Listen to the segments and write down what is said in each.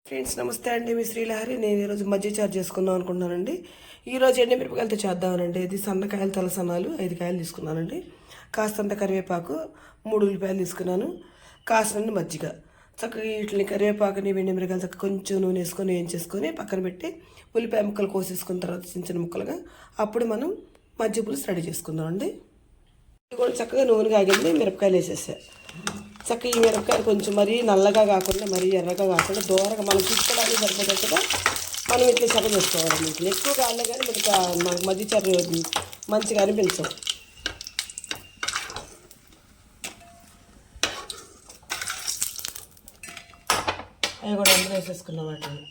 Friends నమస్తే అండి, మీ శ్రీలహరి. నేను ఈరోజు మజ్జిగ చారు చేసుకుందాం అనుకుంటున్నానండి. ఈరోజు ఎండుమిరపకాయలతో చేద్దామనండి. ఇది సన్నకాయలు తలసనాలు 5 కాయలు తీసుకున్నానండి. కాస్తంత కరివేపాకు 3 ఉల్లిపాయలు తీసుకున్నాను. కాస్తంత మజ్జిగ. చక్కగా వీటిని కరివేపాకుని ఎండుమిరపకాయలు చక్కగా కొంచెం నూనె వేసుకొని వేయించేసుకొని పక్కన పెట్టి ఉల్లిపాయ ముక్కలు కోసేసుకున్న తర్వాత చిన్న చిన్న ముక్కలుగా అప్పుడు మనం మజ్జిగ పులుసు రెడీ చేసుకుందామండి. ఇది కూడా చక్కగా నూనె కాగింది, మిరపకాయలు వేసేసా. చక్కగా ఈ మిరపకాయలు కొంచెం మరీ నల్లగా కాకుండా మరీ ఎర్రగా కాకుండా దూరగా మనం తీసుకోవడానికి సరిపోయేట్టుగా మనం ఇట్లా చక్క చేసుకోవాలి. ఇట్లా ఎక్కువ కాలే కానీ మనకు మజ్జిగ చారు మంచిగా అనిపించవు. అవి కూడా అందులో వేసేసుకున్నాం వాటిని.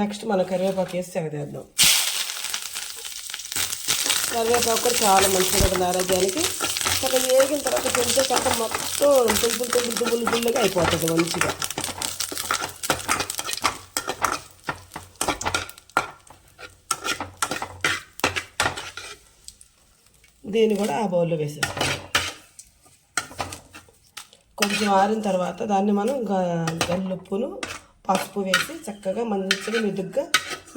నెక్స్ట్ మనం కరివేపాకు వేసి తెగదేద్దాం. కరివేపాకు కూడా చాలా మంచిగా ఉంటుంది ఆరోగ్యానికి. అక్కడ వేగిన తర్వాత తింటే కట్ట మొత్తం తుబ్బులుగా అయిపోతుంది మంచిగా. దీన్ని కూడా ఆ బౌల్లో వేసేస్తాం. కొంచెం ఆరిన తర్వాత దాన్ని మనం గల్లుప్పును పసుపు వేసి చక్కగా మంచిగా మెదుగ్గా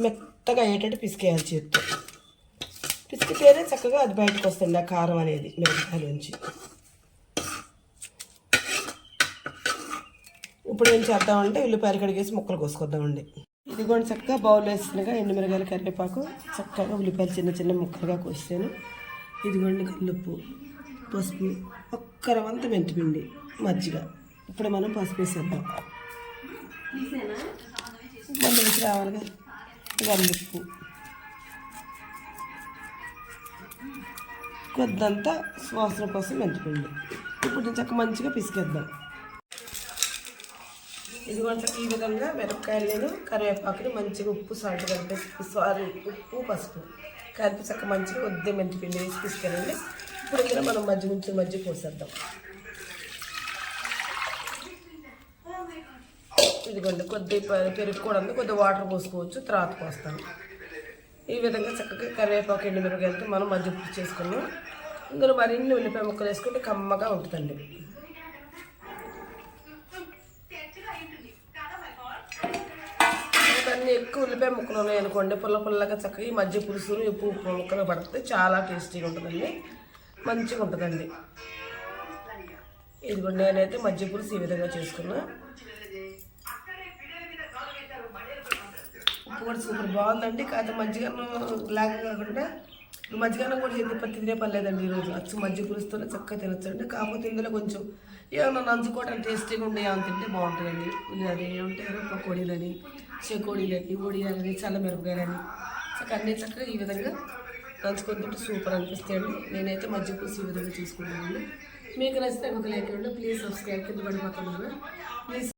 మెత్తగా అయ్యేటట్టు పిసికేయాలి చేతితో. పిసికితేనే చక్కగా అది బయటకు వస్తుంది ఆ కారం అనేది మిరపకాయల నుంచి. ఇప్పుడు ఏం చేద్దామంటే ఉల్లిపాయలు కడిగేసి ముక్కలు కోసుకొద్దామండి. ఇది కూడా చక్కగా బౌల్ వేసినగా ఎండుమిరగాయలు కరివేపాకు చక్కగా ఉల్లిపాయలు చిన్న చిన్న ముక్కలుగా కోసాను. ఇదిగోండి కల్లుప్పు, పసుపు, ఒక్క రవంత మెంతిపిండి, మజ్జిగ. ఇప్పుడు మనం పసుపు వేసేద్దాం. మళ్ళీ వేసి రావాలిగా గల్లుప్పు, కొద్దంతా సువాసన కోసం మెంతిపిండి. ఇప్పుడు చక్క మంచిగా పిసికేద్దాం. ఇది కొంచెం ఈ విధంగా మిరపకాయలు కరివేపాకుని మంచిగా ఉప్పు సాల్ట్ కలిపేసి ఉప్పు పసుపు కలిపి చక్క మంచిగా కొద్దిగా మెంతిపిండి వేసి పిసికానండి. ఇప్పుడు ఇందులో మనం మజ్జిగ పోసేద్దాం. ఇదిగోండి కొద్దిగా పెరుగు కూడా కొద్దిగా వాటర్ పోసుకోవచ్చు, తర్వాత పోస్తాను. ఈ విధంగా చక్కగా కరివేపాకు ఎండుమిరపకాయలతో మనం మజ్జిగ పులుసు చేసుకున్నాం. ఇందులో మరిన్ని ఉల్లిపాయ ముక్కలు వేసుకుంటే కమ్మగా ఉంటుందండి. అన్నీ ఎక్కువ ఉల్లిపాయ ముక్కలు ఉన్నాయనుకోండి, పుల్లగా చక్కగా ఈ మజ్జిగ పులుసులు ఉప్పు ముక్కలు పడితే చాలా టేస్టీగా ఉంటుందండి, మంచిగా ఉంటుందండి. ఇది కూడా నేనైతే మజ్జిగ పులుసు ఈ విధంగా చేసుకున్నా. ఉప్పు కూడా సూపర్ బాగుందండి. కాకపోతే మజ్జిగన్నం లాగా కాకుండా మజ్జిగన్నం కూడా తినే పని లేదండి. ఈరోజు అచ్చు మజ్జిగ పులుసుతోనే చక్కగా తినొచ్చండి. కాకపోతే ఇందులో కొంచెం ఏమన్నా నంచుకోవడానికి టేస్టీగా ఉండే ఏమైనా తింటే బాగుంటుందండి. అది ఏమంటారు పకోడీలని, చెకోడీలని, ఒడియాలని, చల్లమిరపకాయలని చక్కగా అన్నీ చక్కగా ఈ విధంగా నంచుకొని తింటే సూపర్ అనిపిస్తాయండి. నేనైతే మజ్జిగ పులుసు ఈ విధంగా చేసుకుంటానండి. మీకు నచ్చితే ఒక లైక్ ఇవ్వండి. ప్లీజ్ సబ్స్క్రైబ్, కింద పడిపోతున్నాను. ప్లీజ్